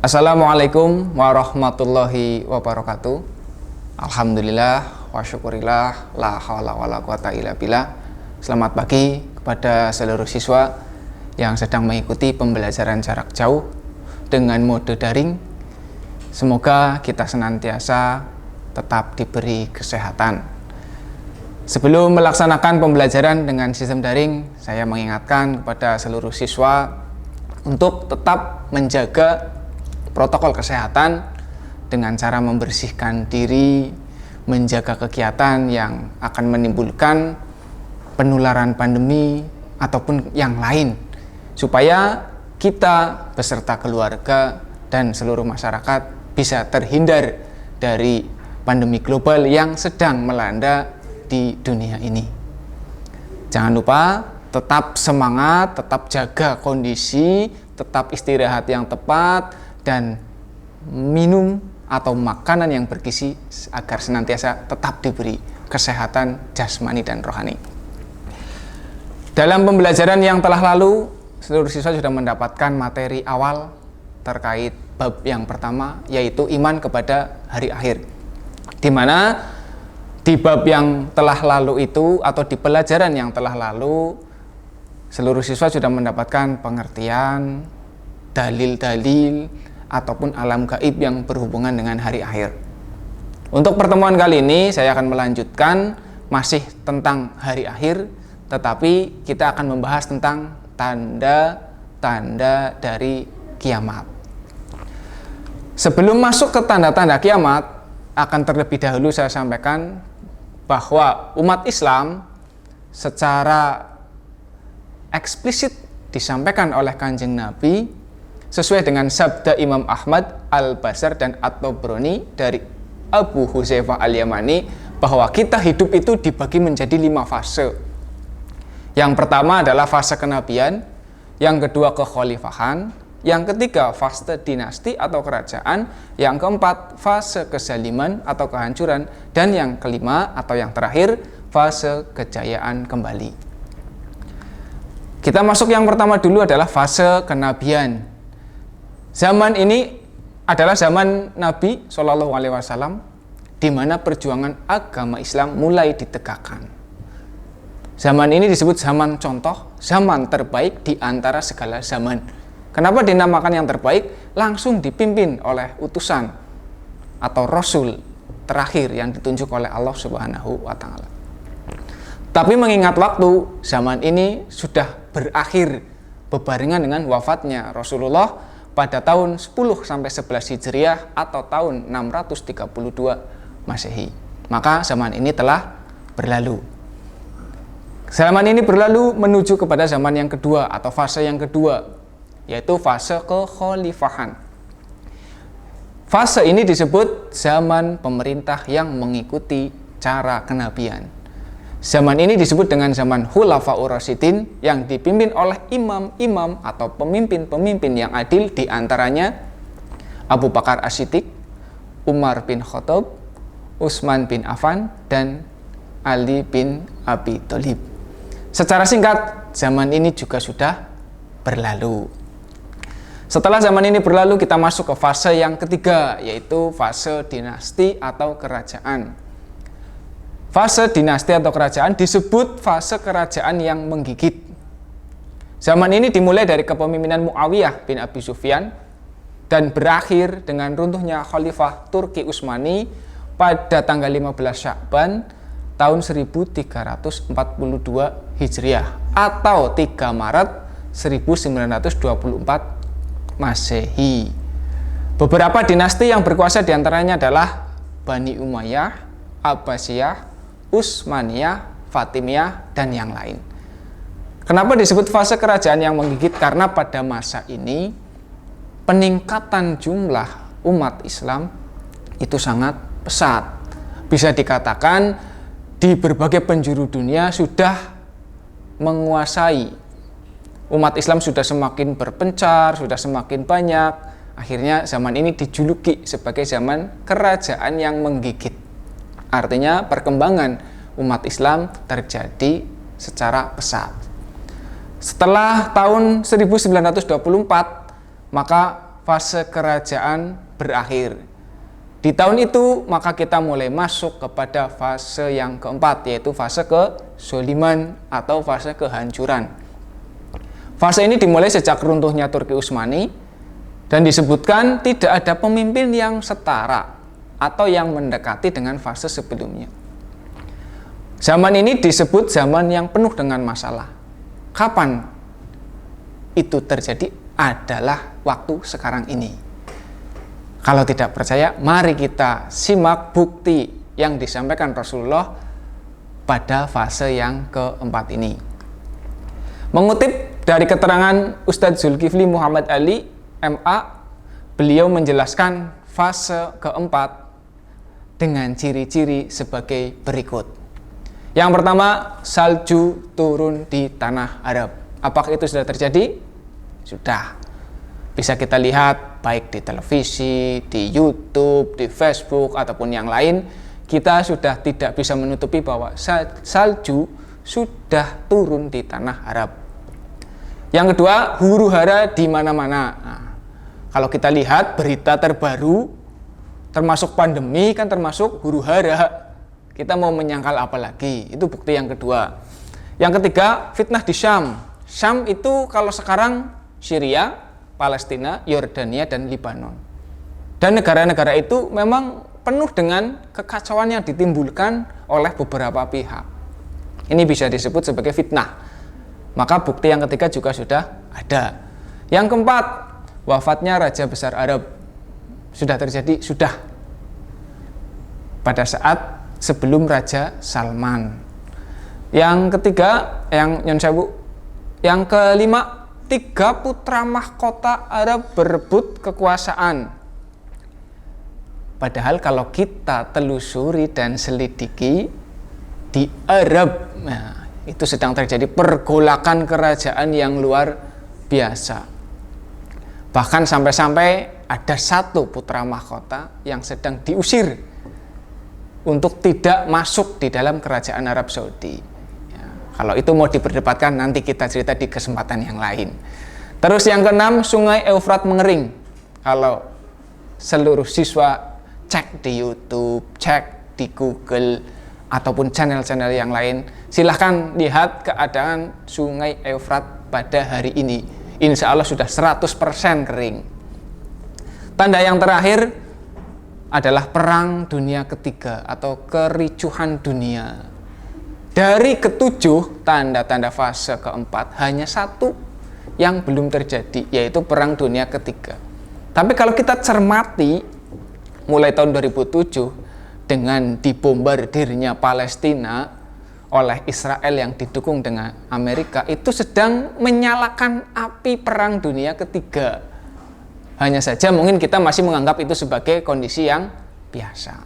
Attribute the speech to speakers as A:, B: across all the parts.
A: Assalamualaikum warahmatullahi wabarakatuh. Alhamdulillah wa syukurillah la haula wala quwata illa billah. Selamat pagi kepada seluruh siswa yang sedang mengikuti pembelajaran jarak jauh dengan mode daring. Semoga kita senantiasa tetap diberi kesehatan. Sebelum melaksanakan pembelajaran dengan sistem daring, saya mengingatkan kepada seluruh siswa untuk tetap menjaga protokol kesehatan dengan cara membersihkan diri, menjaga kegiatan yang akan menimbulkan penularan pandemi ataupun yang lain, supaya kita beserta keluarga dan seluruh masyarakat bisa terhindar dari pandemi global yang sedang melanda di dunia ini. Jangan lupa tetap semangat, tetap jaga kondisi, tetap istirahat yang tepat, dan minum atau makanan yang bergizi agar senantiasa tetap diberi kesehatan jasmani dan rohani. Dalam pembelajaran yang telah lalu, seluruh siswa sudah mendapatkan materi awal terkait bab yang pertama, yaitu iman kepada hari akhir. Di mana di bab yang telah lalu itu, atau di pelajaran yang telah lalu, seluruh siswa sudah mendapatkan pengertian, dalil-dalil, ataupun alam gaib yang berhubungan dengan hari akhir. Untuk pertemuan kali ini saya akan melanjutkan masih tentang hari akhir, tetapi kita akan membahas tentang tanda-tanda dari kiamat. Sebelum masuk ke tanda-tanda kiamat, akan terlebih dahulu saya sampaikan bahwa umat Islam secara eksplisit disampaikan oleh Kanjeng Nabi sesuai dengan sabda Imam Ahmad, Al-Bazar, dan At-Tabrani dari Abu Hudzaifah Al-Yamani, bahwa kita hidup itu dibagi menjadi 5 fase. Yang pertama adalah fase kenabian, yang kedua kekhalifahan, yang ketiga fase dinasti atau kerajaan, yang keempat fase kezaliman atau kehancuran, dan yang kelima atau yang terakhir fase kejayaan kembali. Kita masuk yang pertama dulu, adalah fase kenabian. Zaman ini adalah zaman Nabi Shallallahu Alaihi Wasallam, di mana perjuangan agama Islam mulai ditegakkan. Zaman ini disebut zaman contoh, zaman terbaik di antara segala zaman. Kenapa dinamakan yang terbaik? Langsung dipimpin oleh utusan atau Rasul terakhir yang ditunjuk oleh Allah Subhanahu wa Ta'ala. Tapi mengingat waktu, zaman ini sudah berakhir bebarengan dengan wafatnya Rasulullah pada tahun 10-11 Hijriah atau tahun 632 Masehi. Maka zaman ini telah berlalu. Zaman ini berlalu menuju kepada zaman yang kedua atau fase yang kedua, yaitu fase kekhalifahan. Fase ini disebut zaman pemerintah yang mengikuti cara kenabian. Zaman ini disebut dengan zaman Khulafaur Rasyidin, yang dipimpin oleh imam-imam atau pemimpin-pemimpin yang adil, di antaranya Abu Bakar As-Siddiq, Umar bin Khattab, Utsman bin Affan, dan Ali bin Abi Thalib. Secara singkat, zaman ini juga sudah berlalu. Setelah zaman ini berlalu, kita masuk ke fase yang ketiga, yaitu fase dinasti atau kerajaan. Fase dinasti atau kerajaan disebut fase kerajaan yang menggigit. Zaman ini dimulai dari kepemimpinan Muawiyah bin Abi Sufyan dan berakhir dengan runtuhnya Khalifah Turki Utsmani pada tanggal 15 Sya'ban tahun 1342 Hijriah atau 3 Maret 1924 Masehi. Beberapa dinasti yang berkuasa diantaranya adalah Bani Umayyah, Abbasiyah, Utsmaniyah, Fatimiyah, dan yang lain. Kenapa disebut fase kerajaan yang menggigit? Karena pada masa ini peningkatan jumlah umat Islam itu sangat pesat. Bisa dikatakan di berbagai penjuru dunia sudah menguasai. Umat Islam sudah semakin berpencar, sudah semakin banyak. Akhirnya zaman ini dijuluki sebagai zaman kerajaan yang menggigit. Artinya perkembangan umat Islam terjadi secara pesat. Setelah tahun 1924, maka fase kerajaan berakhir. Di tahun itu maka kita mulai masuk kepada fase yang keempat, yaitu fase kezoliman atau fase kehancuran. Fase ini dimulai sejak runtuhnya Turki Utsmani dan disebutkan tidak ada pemimpin yang setara atau yang mendekati dengan fase sebelumnya. Zaman ini disebut zaman yang penuh dengan masalah. Kapan itu terjadi? Adalah waktu sekarang ini. Kalau tidak percaya, mari kita simak bukti yang disampaikan Rasulullah pada fase yang keempat ini. Mengutip dari keterangan Ustadz Zulkifli Muhammad Ali, MA, beliau menjelaskan fase keempat dengan ciri-ciri sebagai berikut. Yang pertama, salju turun di tanah Arab. Apakah itu sudah terjadi? Sudah. Bisa kita lihat baik di televisi, di YouTube, di Facebook, ataupun yang lain. Kita sudah tidak bisa menutupi bahwa salju sudah turun di tanah Arab. Yang kedua, huru-hara di mana-mana. Nah, kalau kita lihat berita terbaru, termasuk pandemi kan termasuk huru-hara. Kita mau menyangkal apa lagi? Itu bukti yang kedua. Yang ketiga, fitnah di Syam. Syam itu kalau sekarang Syria, Palestina, Yordania, dan Libanon. Dan negara-negara itu memang penuh dengan kekacauan yang ditimbulkan oleh beberapa pihak. Ini bisa disebut sebagai fitnah. Maka bukti yang ketiga juga sudah ada. Yang keempat, wafatnya Raja Besar Arab. Sudah terjadi? Sudah. Pada saat sebelum Raja Salman. Yang ketiga, yang kelima, 3 putra mahkota Arab berebut kekuasaan. Padahal kalau kita telusuri dan selidiki di Arab, nah, itu sedang terjadi pergolakan kerajaan yang luar biasa. Bahkan sampai-sampai ada 1 putra mahkota yang sedang diusir untuk tidak masuk di dalam kerajaan Arab Saudi. Kalau itu mau diperdebatkan, nanti kita cerita di kesempatan yang lain. Terus yang keenam, sungai Eufrat mengering. Kalau seluruh siswa cek di YouTube, cek di Google, ataupun channel-channel yang lain, silahkan lihat keadaan sungai Eufrat pada hari ini. Insya Allah sudah 100% kering. Tanda yang terakhir adalah Perang Dunia Ketiga atau kericuhan dunia. Dari ke-7 tanda-tanda fase keempat, hanya 1 yang belum terjadi, yaitu Perang Dunia Ketiga. Tapi kalau kita cermati, mulai tahun 2007, dengan dibombardirnya Palestina oleh Israel yang didukung dengan Amerika, itu sedang menyalakan api Perang Dunia Ketiga. Hanya saja mungkin kita masih menganggap itu sebagai kondisi yang biasa.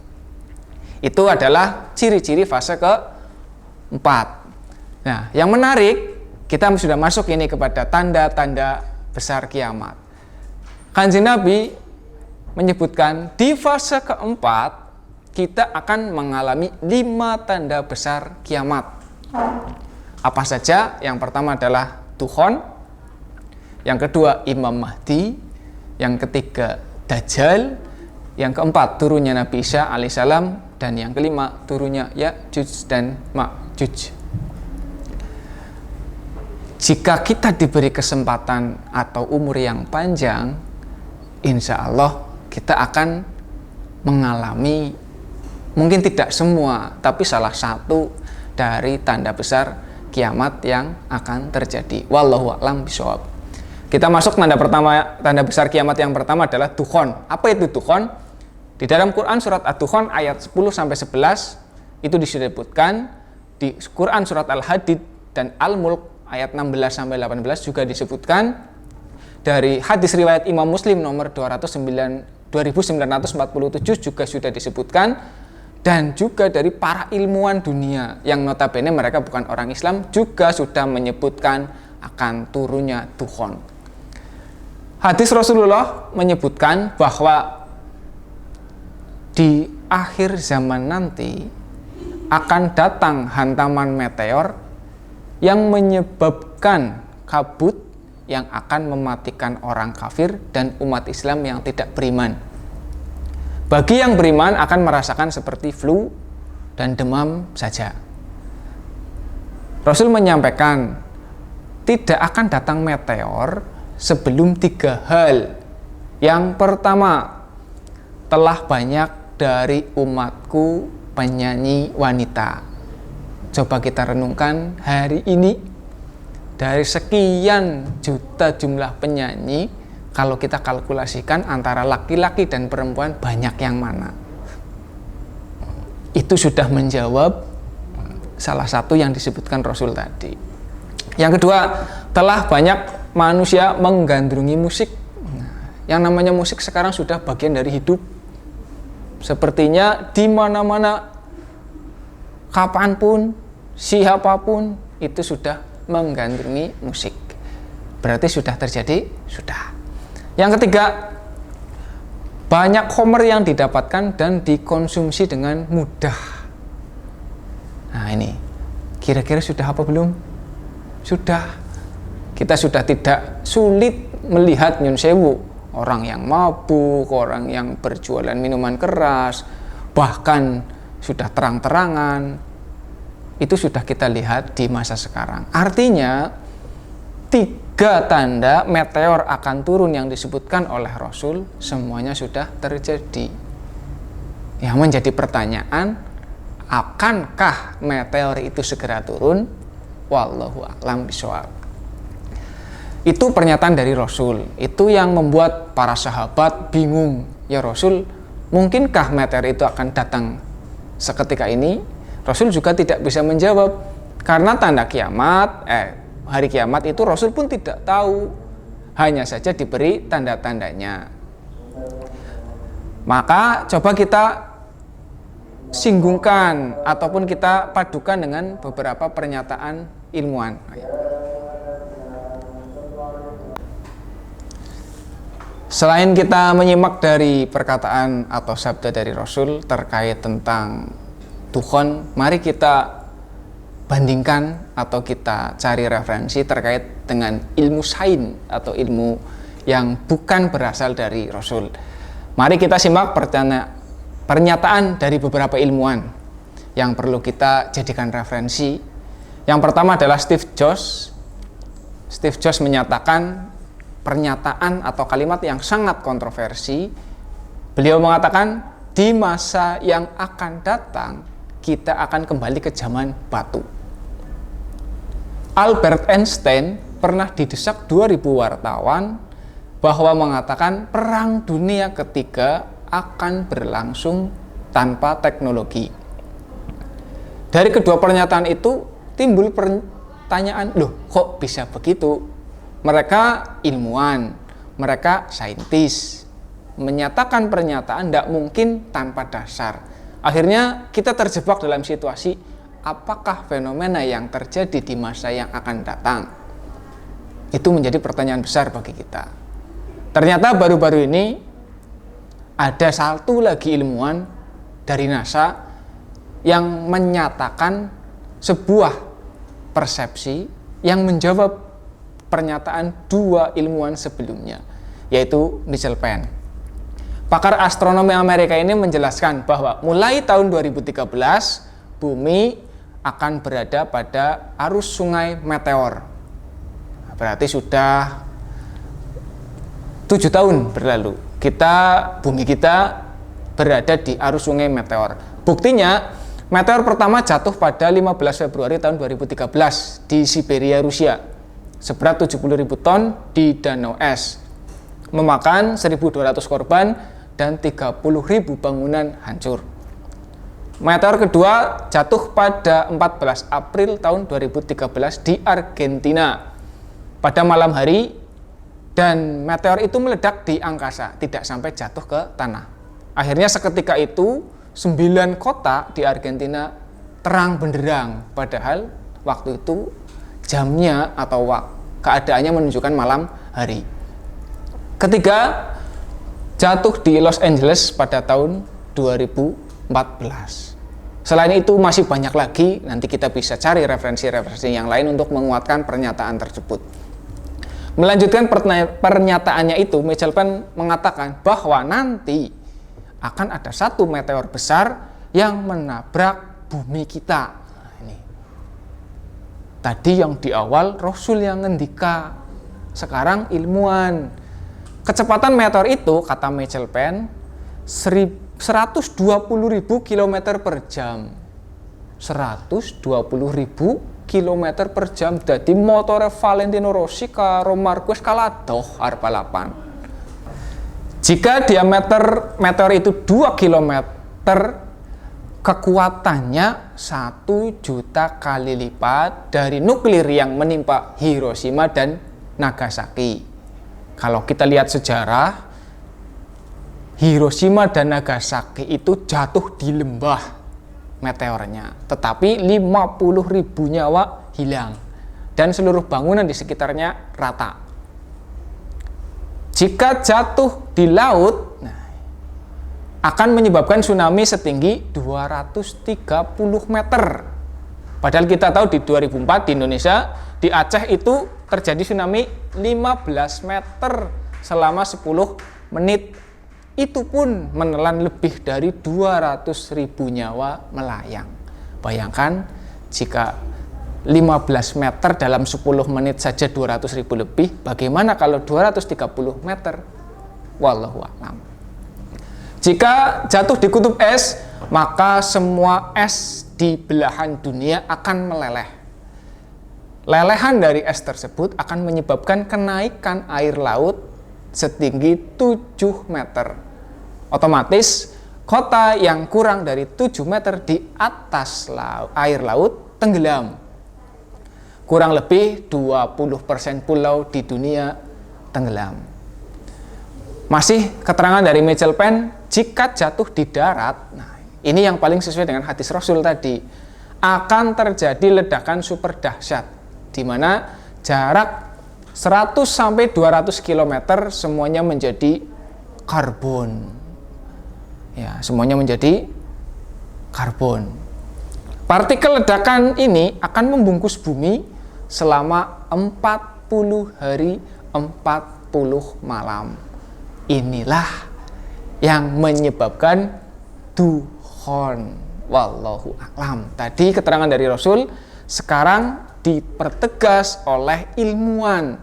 A: Itu adalah ciri-ciri fase ke-4. Nah, yang menarik, kita sudah masuk ini kepada tanda-tanda besar kiamat. Kanjeng Nabi menyebutkan di fase keempat kita akan mengalami 5 tanda besar kiamat. Apa saja? Yang pertama adalah Dukhon, yang kedua Imam Mahdi, yang ketiga Dajjal, yang keempat turunnya Nabi Isa alaihissalam, dan yang kelima turunnya Ya'juj dan Ma'juj. Jika kita diberi kesempatan atau umur yang panjang, insya Allah kita akan mengalami, mungkin tidak semua, tapi salah satu dari tanda besar kiamat yang akan terjadi. Wallahu a'lam bishawab. Kita masuk tanda besar kiamat yang pertama adalah Dukhon. Apa itu Dukhon? Di dalam Quran surat Ad-Dukhan ayat 10-11 itu disebutkan, di Quran surat Al-Hadid dan Al-Mulk ayat 16-18 juga disebutkan, dari hadis riwayat Imam Muslim nomor 2947 juga sudah disebutkan, dan juga dari para ilmuwan dunia yang notabene mereka bukan orang Islam juga sudah menyebutkan akan turunnya Dukhon. Hadis Rasulullah menyebutkan bahwa di akhir zaman nanti akan datang hantaman meteor yang menyebabkan kabut yang akan mematikan orang kafir dan umat Islam yang tidak beriman. Bagi yang beriman akan merasakan seperti flu dan demam saja. Rasul menyampaikan tidak akan datang meteor sebelum 3 hal. Yang pertama, telah banyak dari umatku penyanyi wanita. Coba kita renungkan hari ini, dari sekian juta jumlah penyanyi, kalau kita kalkulasikan antara laki-laki dan perempuan banyak yang mana? Itu sudah menjawab salah satu yang disebutkan Rasul tadi. Yang kedua, telah banyak manusia menggandrungi musik. Yang namanya musik sekarang sudah bagian dari hidup. Sepertinya di mana-mana, kapanpun, siapapun itu sudah menggandrungi musik. Berarti sudah terjadi? Sudah. Yang ketiga, banyak khamr yang didapatkan dan dikonsumsi dengan mudah. Nah ini, kira-kira sudah apa belum? Sudah. Kita sudah tidak sulit melihat nyun sewu, orang yang mabuk, orang yang berjualan minuman keras, bahkan sudah terang-terangan. Itu sudah kita lihat di masa sekarang. Artinya 3 tanda meteor akan turun yang disebutkan oleh Rasul semuanya sudah terjadi. Yang menjadi pertanyaan, akankah meteor itu segera turun? Wallahu a'lam bishawab. Itu pernyataan dari Rasul. Itu yang membuat para sahabat bingung. Ya Rasul, mungkinkah meteor itu akan datang seketika ini? Rasul juga tidak bisa menjawab. Karena tanda kiamat, hari kiamat itu Rasul pun tidak tahu. Hanya saja diberi tanda-tandanya. Maka coba kita singgungkan ataupun kita padukan dengan beberapa pernyataan ilmuwan. Selain kita menyimak dari perkataan atau sabda dari Rasul terkait tentang dukhon, mari kita bandingkan atau kita cari referensi terkait dengan ilmu sains atau ilmu yang bukan berasal dari Rasul. Mari kita simak pernyataan dari beberapa ilmuwan yang perlu kita jadikan referensi. Yang pertama adalah Steve Jones. Steve Jones menyatakan pernyataan atau kalimat yang sangat kontroversi. Beliau mengatakan, di masa yang akan datang kita akan kembali ke zaman batu. Albert Einstein pernah didesak 2000 wartawan bahwa mengatakan perang dunia ketiga akan berlangsung tanpa teknologi. Dari kedua pernyataan itu timbul pertanyaan, loh kok bisa begitu? Mereka ilmuwan, mereka saintis, menyatakan pernyataan tidak mungkin tanpa dasar. Akhirnya kita terjebak dalam situasi, apakah fenomena yang terjadi di masa yang akan datang? Itu menjadi pertanyaan besar bagi kita. Ternyata baru-baru ini ada satu lagi ilmuwan dari NASA yang menyatakan sebuah persepsi yang menjawab pernyataan 2 ilmuwan sebelumnya, yaitu Michael Penn. Pakar astronomi Amerika ini menjelaskan bahwa mulai tahun 2013 bumi akan berada pada arus sungai meteor. Berarti sudah 7 tahun berlalu bumi kita berada di arus sungai meteor. Buktinya meteor pertama jatuh pada 15 Februari tahun 2013 di Siberia, Rusia, seberat 70.000 ton di danau es, memakan 1.200 korban dan 30.000 bangunan hancur. Meteor kedua jatuh pada 14 April tahun 2013 di Argentina pada malam hari, dan meteor itu meledak di angkasa, tidak sampai jatuh ke tanah. Akhirnya seketika itu 9 kota di Argentina terang benderang, padahal waktu itu jamnya atau keadaannya menunjukkan malam hari. Ketiga, jatuh di Los Angeles pada tahun 2014. Selain itu masih banyak lagi, nanti kita bisa cari referensi-referensi yang lain untuk menguatkan pernyataan tersebut. Melanjutkan pernyataannya itu, Michael Penn mengatakan bahwa nanti akan ada satu meteor besar yang menabrak bumi kita. Nah, ini. Tadi yang di awal Rasul yang ngendika, sekarang ilmuwan. Kecepatan meteor itu, kata Michael Penn, 120.000 km per jam. 120.000 km per jam. Jadi motornya Valentino Rossi karo Marquez kalah doh arep balapan. Jika diameter meteor itu 2 km, kekuatannya 1 juta kali lipat dari nuklir yang menimpa Hiroshima dan Nagasaki. Kalau kita lihat sejarah, Hiroshima dan Nagasaki itu jatuh di lembah meteornya, tetapi 50.000 nyawa hilang dan seluruh bangunan di sekitarnya rata. Jika jatuh di laut, akan menyebabkan tsunami setinggi 230 meter. Padahal kita tahu di 2004 di Indonesia, di Aceh itu terjadi tsunami 15 meter selama 10 menit. Itu pun menelan lebih dari 200.000 nyawa melayang. Bayangkan jika 15 meter dalam 10 menit saja 200.000 lebih, bagaimana kalau 230 meter? Wallahu a'lam. Jika jatuh di kutub es, maka semua es di belahan dunia akan meleleh. Lelehan dari es tersebut akan menyebabkan kenaikan air laut setinggi 7 meter. Otomatis kota yang kurang dari 7 meter di atas air laut tenggelam. Kurang lebih 20% pulau di dunia tenggelam. Masih keterangan dari Michael Penn, jika jatuh di darat, nah ini yang paling sesuai dengan hadis Rasul tadi, akan terjadi ledakan super dahsyat, di mana jarak 100 sampai 200 km semuanya menjadi karbon. Ya, semuanya menjadi karbon. Partikel ledakan ini akan membungkus bumi selama 40 hari 40 malam. Inilah yang menyebabkan dukhon. Wallahu a'lam. Tadi keterangan dari Rasul, sekarang dipertegas oleh ilmuwan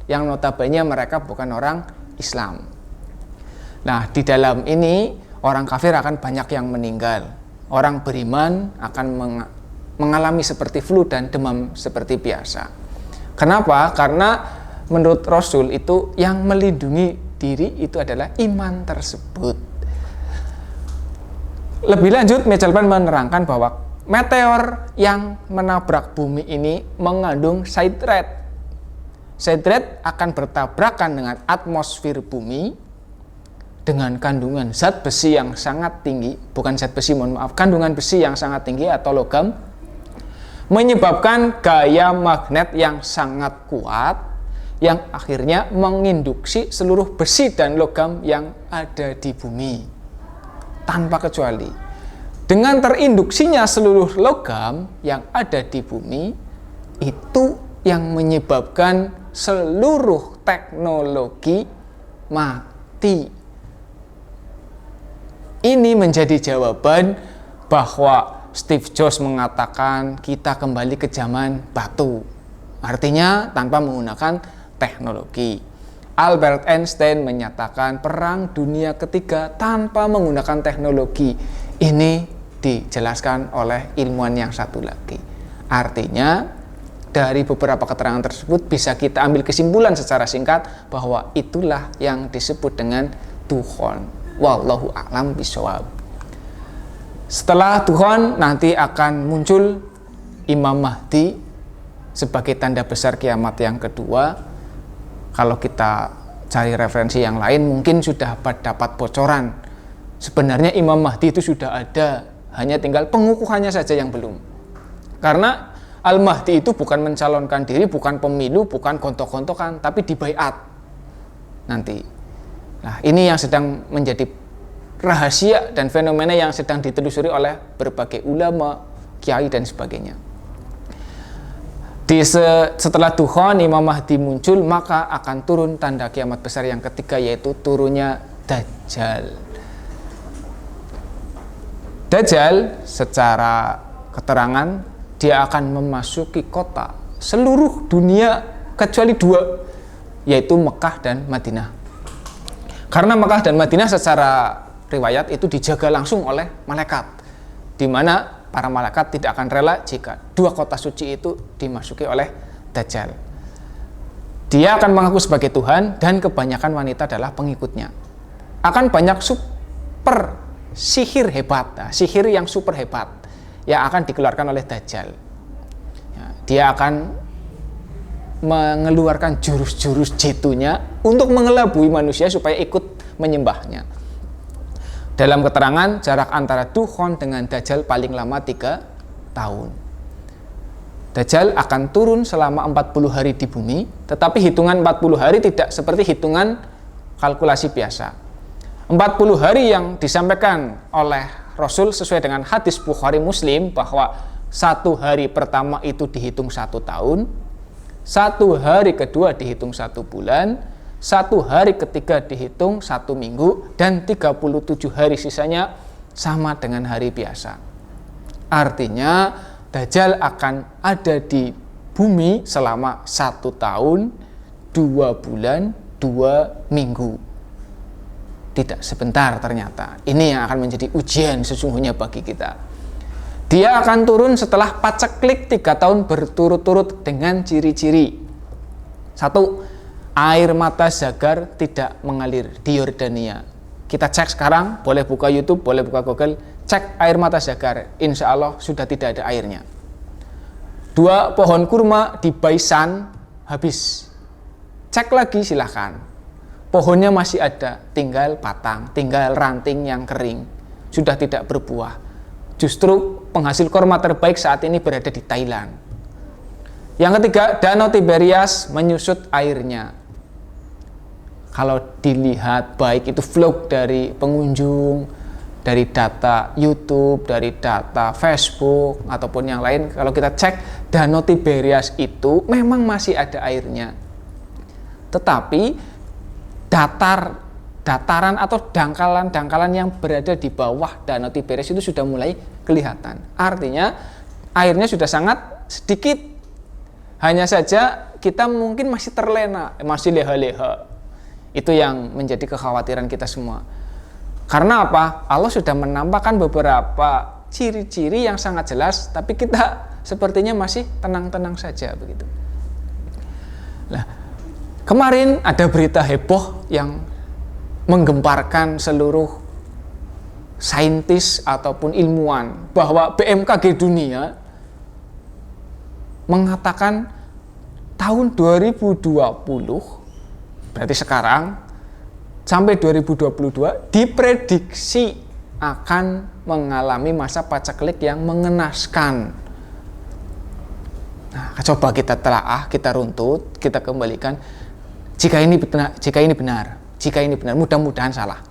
A: yang notabene mereka bukan orang Islam. Nah, di dalam ini orang kafir akan banyak yang meninggal. Orang beriman akan mengalami seperti flu dan demam seperti biasa. Kenapa? Karena menurut Rasul itu yang melindungi diri itu adalah iman tersebut. Lebih lanjut, Michael Penn menerangkan bahwa meteor yang menabrak bumi ini mengandung siderat. Siderat akan bertabrakan dengan atmosfer bumi dengan kandungan zat besi yang sangat tinggi, bukan zat besi, kandungan besi yang sangat tinggi atau logam, menyebabkan gaya magnet yang sangat kuat, yang akhirnya menginduksi seluruh besi dan logam yang ada di bumi, tanpa kecuali. Dengan terinduksinya seluruh logam yang ada di bumi, itu yang menyebabkan seluruh teknologi mati. Ini menjadi jawaban bahwa Steve Jobs mengatakan kita kembali ke zaman batu. Artinya tanpa menggunakan teknologi. Albert Einstein menyatakan perang dunia ketiga tanpa menggunakan teknologi. Ini dijelaskan oleh ilmuwan yang satu lagi. Artinya dari beberapa keterangan tersebut bisa kita ambil kesimpulan secara singkat bahwa itulah yang disebut dengan dukhon. Wallahu a'lam bishawab. Setelah dukhon nanti akan muncul Imam Mahdi sebagai tanda besar kiamat yang kedua. Kalau kita cari referensi yang lain mungkin sudah dapat bocoran. Sebenarnya Imam Mahdi itu sudah ada, hanya tinggal pengukuhannya saja yang belum. Karena Al-Mahdi itu bukan mencalonkan diri, bukan pemilu, bukan gontok-gontokan, tapi dibaiat nanti. Nah, ini yang sedang menjadi rahasia dan fenomena yang sedang ditelusuri oleh berbagai ulama, kiai dan sebagainya. Setelah Dukhon, Imam Mahdi muncul, maka akan turun tanda kiamat besar yang ketiga, yaitu turunnya Dajjal. Dajjal secara keterangan dia akan memasuki kota seluruh dunia kecuali dua, yaitu Mekah dan Madinah. Karena Mekah dan Madinah secara riwayat itu dijaga langsung oleh malaikat, di mana para malaikat tidak akan rela jika dua kota suci itu dimasuki oleh Dajjal. Dia akan mengaku sebagai Tuhan dan kebanyakan wanita adalah pengikutnya. Akan banyak super sihir hebat, sihir yang super hebat yang akan dikeluarkan oleh Dajjal. Dia akan mengeluarkan jurus-jurus jitunya untuk mengelabui manusia supaya ikut menyembahnya. Dalam keterangan, jarak antara Dukhon dengan Dajjal paling lama 3 tahun. Dajjal akan turun selama 40 hari di bumi, tetapi hitungan 40 hari tidak seperti hitungan kalkulasi biasa. 40 hari yang disampaikan oleh Rasul sesuai dengan hadis Bukhari Muslim, bahwa 1 hari pertama itu dihitung 1 tahun, 1 hari kedua dihitung 1 bulan, 1 hari ketiga dihitung 1 minggu, dan 37 hari sisanya sama dengan hari biasa. Artinya Dajjal akan ada di bumi selama 1 tahun, 2 bulan, 2 minggu. Tidak sebentar ternyata. Ini yang akan menjadi ujian sesungguhnya bagi kita. Dia akan turun setelah paceklik 3 tahun berturut-turut dengan ciri-ciri. 1. Air mata Zagar tidak mengalir di Yordania. Kita cek sekarang, boleh buka YouTube, boleh buka Google, cek air mata Zagar. Insya Allah sudah tidak ada airnya. 2. Pohon kurma di Baisan habis. Cek lagi silahkan. Pohonnya masih ada, tinggal batang, tinggal ranting yang kering. Sudah tidak berbuah. Justru penghasil kurma terbaik saat ini berada di Thailand. Yang ketiga, Danau Tiberias menyusut airnya. Kalau dilihat baik itu vlog dari pengunjung, dari data YouTube, dari data Facebook, ataupun yang lain, kalau kita cek Danau Tiberias itu memang masih ada airnya. Tetapi dataran atau dangkalan-dangkalan yang berada di bawah Danau Tiberias itu sudah mulai kelihatan. Artinya airnya sudah sangat sedikit. Hanya saja kita mungkin masih terlena, masih leha-leha. Itu yang menjadi kekhawatiran kita semua. Karena apa? Allah sudah menampakkan beberapa ciri-ciri yang sangat jelas, tapi kita sepertinya masih tenang-tenang saja begitu. Nah, kemarin ada berita heboh yang menggemparkan seluruh saintis ataupun ilmuwan, bahwa BMKG dunia mengatakan tahun 2020, berarti sekarang sampai 2022 diprediksi akan mengalami masa paceklik yang mengenaskan. Nah, coba kita telaah, kita runtut, kita kembalikan. Jika ini benar, mudah-mudahan salah.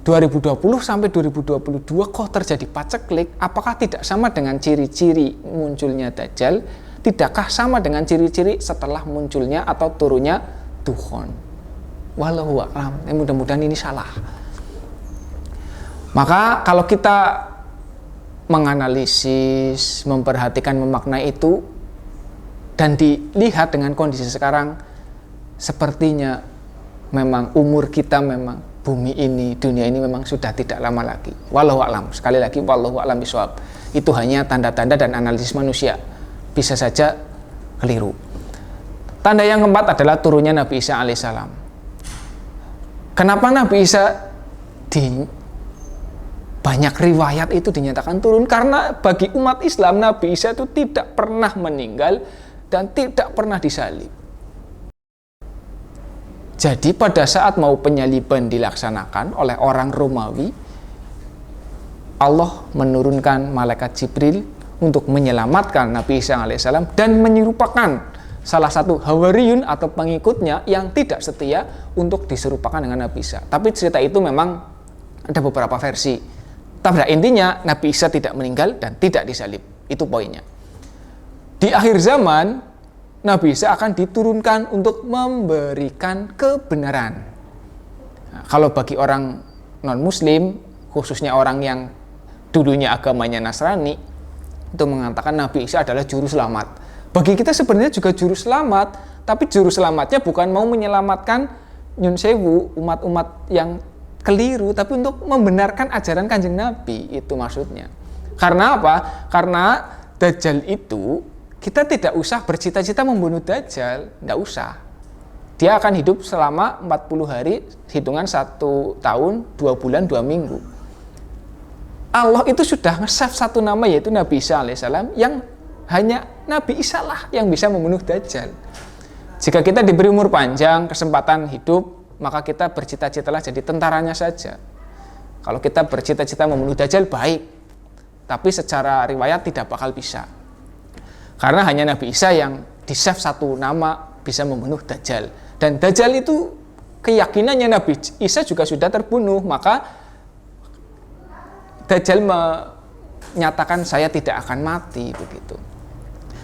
A: 2020 sampai 2022 kok terjadi paceklik? Apakah tidak sama dengan ciri-ciri munculnya Dajjal? Tidakkah sama dengan ciri-ciri setelah munculnya atau turunnya Dukhon? Wallahu a'lam. Mudah-mudahan ini salah. Maka kalau kita menganalisis, memperhatikan, memaknai itu, dan dilihat dengan kondisi sekarang, sepertinya memang umur kita, memang bumi ini, dunia ini memang sudah tidak lama lagi. Wallahu a'lam. Sekali lagi, wallahu a'lam bishawab. Itu hanya tanda-tanda dan analisis manusia. Bisa saja keliru. Tanda yang keempat adalah turunnya Nabi Isa alaihissalam. Kenapa Nabi Isa di banyak riwayat itu dinyatakan turun? Karena bagi umat Islam, Nabi Isa itu tidak pernah meninggal dan tidak pernah disalib. Jadi pada saat mau penyaliban dilaksanakan oleh orang Romawi, Allah menurunkan malaikat Jibril untuk menyelamatkan Nabi Isa alaihissalam dan menyerupakan salah satu hawariyun atau pengikutnya yang tidak setia untuk diserupakan dengan Nabi Isa. Tapi cerita itu memang ada beberapa versi. Tapi intinya Nabi Isa tidak meninggal dan tidak disalib. Itu poinnya. Di akhir zaman Nabi Isa akan diturunkan untuk memberikan kebenaran. Nah, kalau bagi orang non-muslim, khususnya orang yang dulunya agamanya Nasrani, itu mengatakan Nabi Isa adalah juru selamat. Bagi kita sebenarnya juga juru selamat, tapi juru selamatnya bukan mau menyelamatkan nyun sewu umat-umat yang keliru, tapi untuk membenarkan ajaran Kanjeng Nabi, itu maksudnya. Karena apa? Karena Dajjal itu kita tidak usah bercita-cita membunuh Dajjal, tidak usah. Dia akan hidup selama 40 hari, hitungan 1 tahun, 2 bulan, 2 minggu. Allah itu sudah nge-save satu nama, yaitu Nabi Isa alaihissalam, yang hanya Nabi Isa lah yang bisa membunuh Dajjal. Jika kita diberi umur panjang, kesempatan hidup, maka kita bercita-citalah jadi tentaranya saja. Kalau kita bercita-cita membunuh Dajjal, baik. Tapi secara riwayat tidak bakal bisa. Karena hanya Nabi Isa yang di-save satu nama bisa membunuh Dajjal. Dan Dajjal itu keyakinannya Nabi Isa juga sudah terbunuh. Maka Dajjal menyatakan saya tidak akan mati, begitu.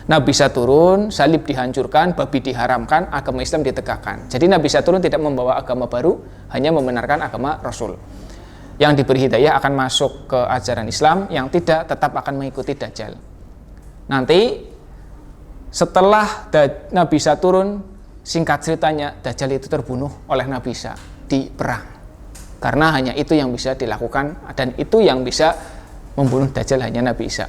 A: Nabi Isa turun, salib dihancurkan, babi diharamkan, agama Islam ditegakkan. Jadi Nabi Isa turun tidak membawa agama baru, hanya membenarkan agama Rasul. Yang diberi hidayah akan masuk ke ajaran Islam, yang tidak tetap akan mengikuti Dajjal. Nanti setelah Nabi Isa turun, singkat ceritanya Dajjal itu terbunuh oleh Nabi Isa di perang. Karena hanya itu yang bisa dilakukan, dan itu yang bisa membunuh Dajjal hanya Nabi Isa.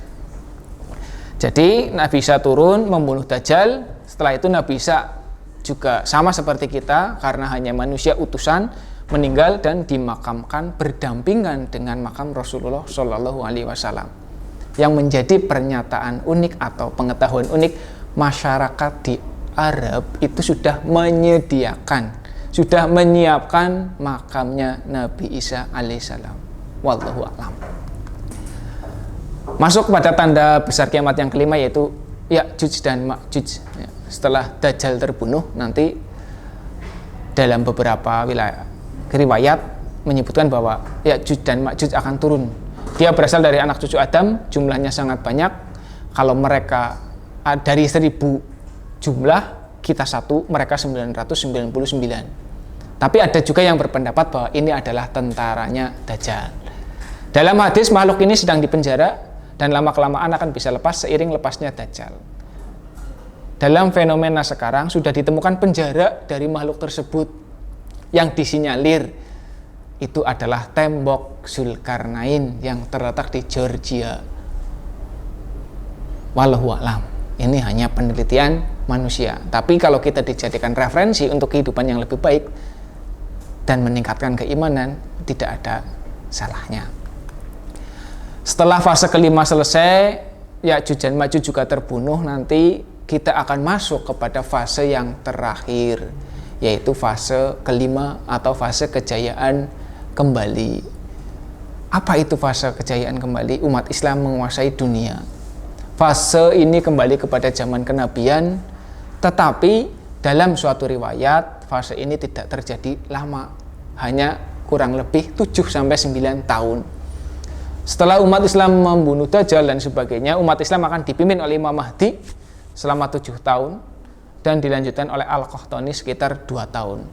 A: Jadi Nabi Isa turun membunuh Dajjal. Setelah itu Nabi Isa juga sama seperti kita, karena hanya manusia utusan, meninggal dan dimakamkan berdampingan dengan makam Rasulullah Shallallahu Alaihi Wasallam. Yang menjadi pernyataan unik atau pengetahuan unik, masyarakat di Arab itu sudah menyediakan, sudah menyiapkan makamnya Nabi Isa alaihissalam. Wallahu a'lam. Masuk pada tanda besar kiamat yang kelima, yaitu Ya'juj dan Ma'juj. Setelah Dajjal terbunuh, nanti dalam beberapa wilayah riwayat menyebutkan bahwa Ya'juj dan Ma'juj akan turun. Dia berasal dari anak cucu Adam, jumlahnya sangat banyak. Kalau mereka dari 1000 jumlah, kita 1, mereka 999. Tapi ada juga yang berpendapat bahwa ini adalah tentaranya Dajjal. Dalam hadis, makhluk ini sedang dipenjara dan lama-kelamaan akan bisa lepas seiring lepasnya Dajjal. Dalam fenomena sekarang sudah ditemukan penjara dari makhluk tersebut yang disinyalir itu adalah tembok Zulkarnain yang terletak di Georgia. Wallahu a'lam. Ini hanya penelitian manusia. Tapi kalau kita dijadikan referensi untuk kehidupan yang lebih baik dan meningkatkan keimanan, tidak ada salahnya. Setelah fase kelima selesai, Ya'juj dan Ma'juj juga terbunuh, nanti kita akan masuk kepada fase yang terakhir, yaitu fase kelima atau fase kejayaan kembali. Apa itu fase kejayaan kembali? Umat Islam menguasai dunia. Fase ini kembali kepada zaman kenabian, tetapi dalam suatu riwayat fase ini tidak terjadi lama, hanya kurang lebih 7-9 tahun. Setelah umat Islam membunuh Dajjal dan sebagainya, umat Islam akan dipimpin oleh Imam Mahdi selama 7 tahun dan dilanjutkan oleh Al-Qahtani sekitar 2 tahun.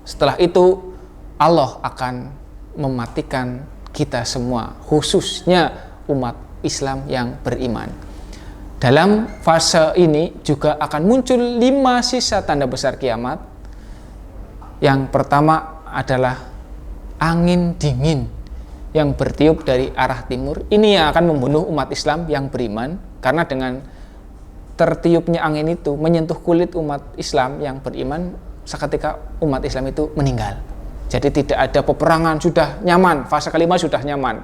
A: Setelah itu Allah akan mematikan kita semua, khususnya umat Islam yang beriman. Dalam fase ini juga akan muncul 5 sisa tanda besar kiamat. Yang pertama adalah angin dingin yang bertiup dari arah timur. Ini yang akan membunuh umat Islam yang beriman, karena dengan tertiupnya angin itu menyentuh kulit umat Islam yang beriman, seketika umat Islam itu meninggal. Jadi tidak ada peperangan, sudah nyaman. Fase kelima sudah nyaman.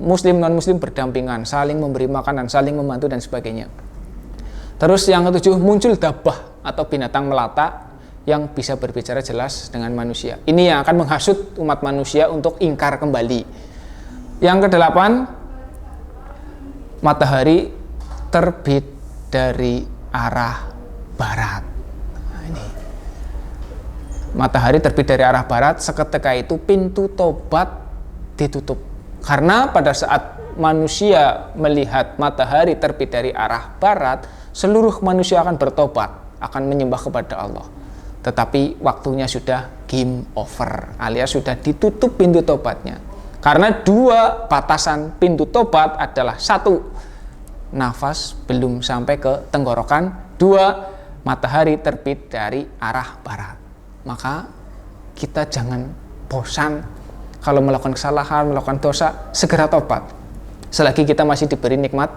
A: Muslim non-muslim berdampingan, saling memberi makanan, saling membantu dan sebagainya. Terus yang ketujuh, muncul dabah atau binatang melata yang bisa berbicara jelas dengan manusia. Ini yang akan menghasut umat manusia untuk ingkar kembali. Yang kedelapan, matahari terbit dari arah barat. Nah, ini matahari terbit dari arah barat, seketika itu pintu tobat ditutup. Karena pada saat manusia melihat matahari terbit dari arah barat, seluruh manusia akan bertobat, akan menyembah kepada Allah. Tetapi waktunya sudah game over, alias sudah ditutup pintu tobatnya. Karena dua batasan pintu tobat adalah: satu, nafas belum sampai ke tenggorokan; dua, matahari terbit dari arah barat. Maka kita jangan bosan kalau melakukan kesalahan, melakukan dosa, segera tobat. Selagi kita masih diberi nikmat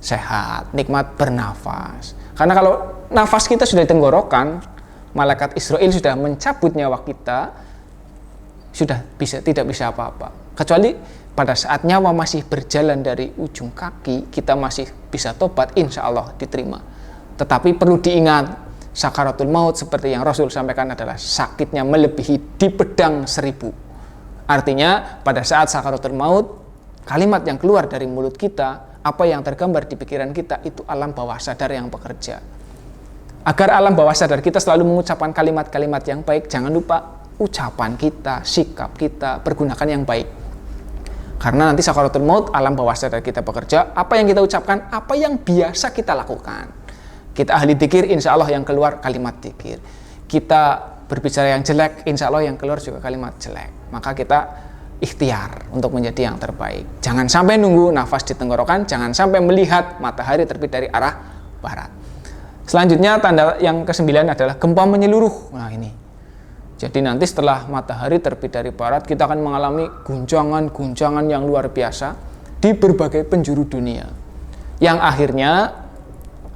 A: sehat, nikmat bernafas. Karena kalau nafas kita sudah di tenggorokan, malaikat Israel sudah mencabut nyawa kita, sudah tidak bisa apa-apa. Kecuali pada saat nyawa masih berjalan dari ujung kaki, kita masih bisa tobat, insya Allah diterima. Tetapi perlu diingat, sakaratul maut seperti yang Rasul sampaikan adalah sakitnya melebihi di pedang 1000. Artinya pada saat sakaratul maut, kalimat yang keluar dari mulut kita, apa yang tergambar di pikiran kita, itu alam bawah sadar yang bekerja. Agar alam bawah sadar kita selalu mengucapkan kalimat-kalimat yang baik, jangan lupa ucapan kita, sikap kita, pergunakan yang baik. Karena nanti sakaratul maut, alam bawah sadar kita bekerja, apa yang kita ucapkan, apa yang biasa kita lakukan. Kita ahli dzikir, insya Allah yang keluar kalimat dzikir. Kita berbicara yang jelek, insya Allah yang keluar juga kalimat jelek. Maka kita ikhtiar untuk menjadi yang terbaik. Jangan sampai nunggu nafas di tenggorokan, jangan sampai melihat matahari terbit dari arah barat. Selanjutnya tanda yang ke-9 adalah gempa menyeluruh. Nah ini, jadi nanti setelah matahari terbit dari barat, kita akan mengalami guncangan-guncangan yang luar biasa di berbagai penjuru dunia, yang akhirnya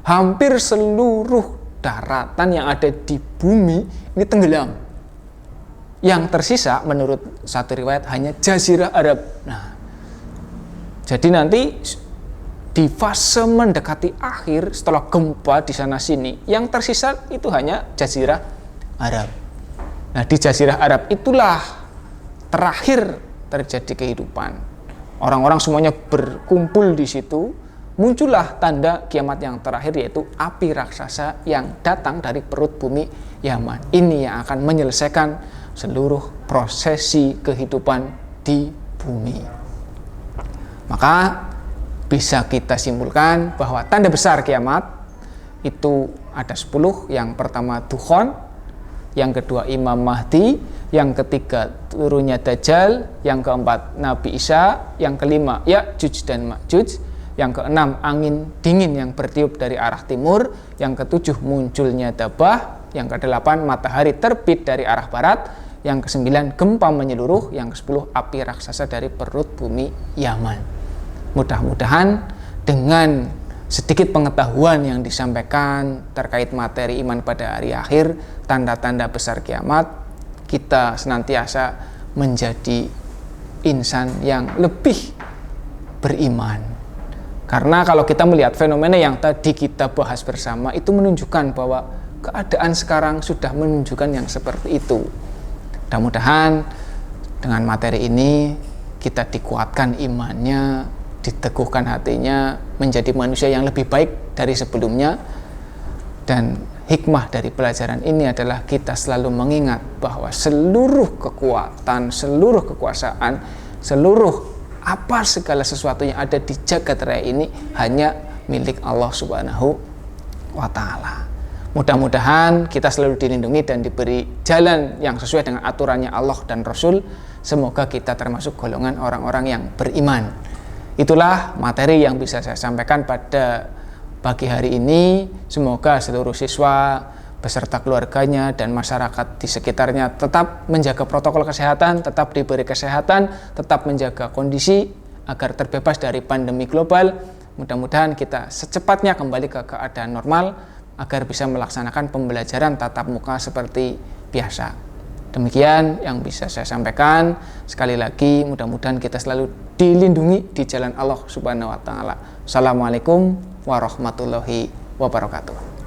A: hampir seluruh daratan yang ada di bumi ini tenggelam. Yang tersisa menurut satu riwayat hanya Jazirah Arab. Nah, jadi nanti di fase mendekati akhir, setelah gempa di sana sini, yang tersisa itu hanya Jazirah Arab. Nah, di Jazirah Arab itulah terakhir terjadi kehidupan. Orang-orang semuanya berkumpul di situ. Muncullah tanda kiamat yang terakhir, yaitu api raksasa yang datang dari perut bumi Yaman. Ini yang akan menyelesaikan seluruh prosesi kehidupan di bumi. Maka bisa kita simpulkan bahwa tanda besar kiamat itu ada 10. Yang pertama Dukhon, yang kedua Imam Mahdi, yang ketiga turunnya Dajjal, yang keempat Nabi Isa, yang kelima Ya'juj dan Ma'juj, yang keenam angin dingin yang bertiup dari arah timur, yang ketujuh munculnya Dabah, yang kedelapan matahari terbit dari arah barat, yang kesembilan gempa menyeluruh, yang kesepuluh api raksasa dari perut bumi Yaman. Mudah-mudahan dengan sedikit pengetahuan yang disampaikan terkait materi iman pada hari akhir, tanda-tanda besar kiamat, kita senantiasa menjadi insan yang lebih beriman. Karena kalau kita melihat fenomena yang tadi kita bahas bersama, itu menunjukkan bahwa keadaan sekarang sudah menunjukkan yang seperti itu. Mudah-mudahan dengan materi ini kita dikuatkan imannya, diteguhkan hatinya, menjadi manusia yang lebih baik dari sebelumnya. Dan hikmah dari pelajaran ini adalah kita selalu mengingat bahwa seluruh kekuatan, seluruh kekuasaan, seluruh segala sesuatu yang ada di jagat raya ini hanya milik Allah Subhanahu wa Ta'ala. Mudah-mudahan kita selalu dilindungi dan diberi jalan yang sesuai dengan aturannya Allah dan Rasul. Semoga kita termasuk golongan orang-orang yang beriman. Itulah materi yang bisa saya sampaikan pada pagi hari ini. Semoga seluruh siswa beserta keluarganya dan masyarakat di sekitarnya tetap menjaga protokol kesehatan, tetap diberi kesehatan, tetap menjaga kondisi agar terbebas dari pandemi global. Mudah-mudahan kita secepatnya kembali ke keadaan normal agar bisa melaksanakan pembelajaran tatap muka seperti biasa. Demikian yang bisa saya sampaikan. Sekali lagi mudah-mudahan kita selalu dilindungi di jalan Allah Subhanahu wa Ta'ala. Assalamualaikum warahmatullahi wabarakatuh.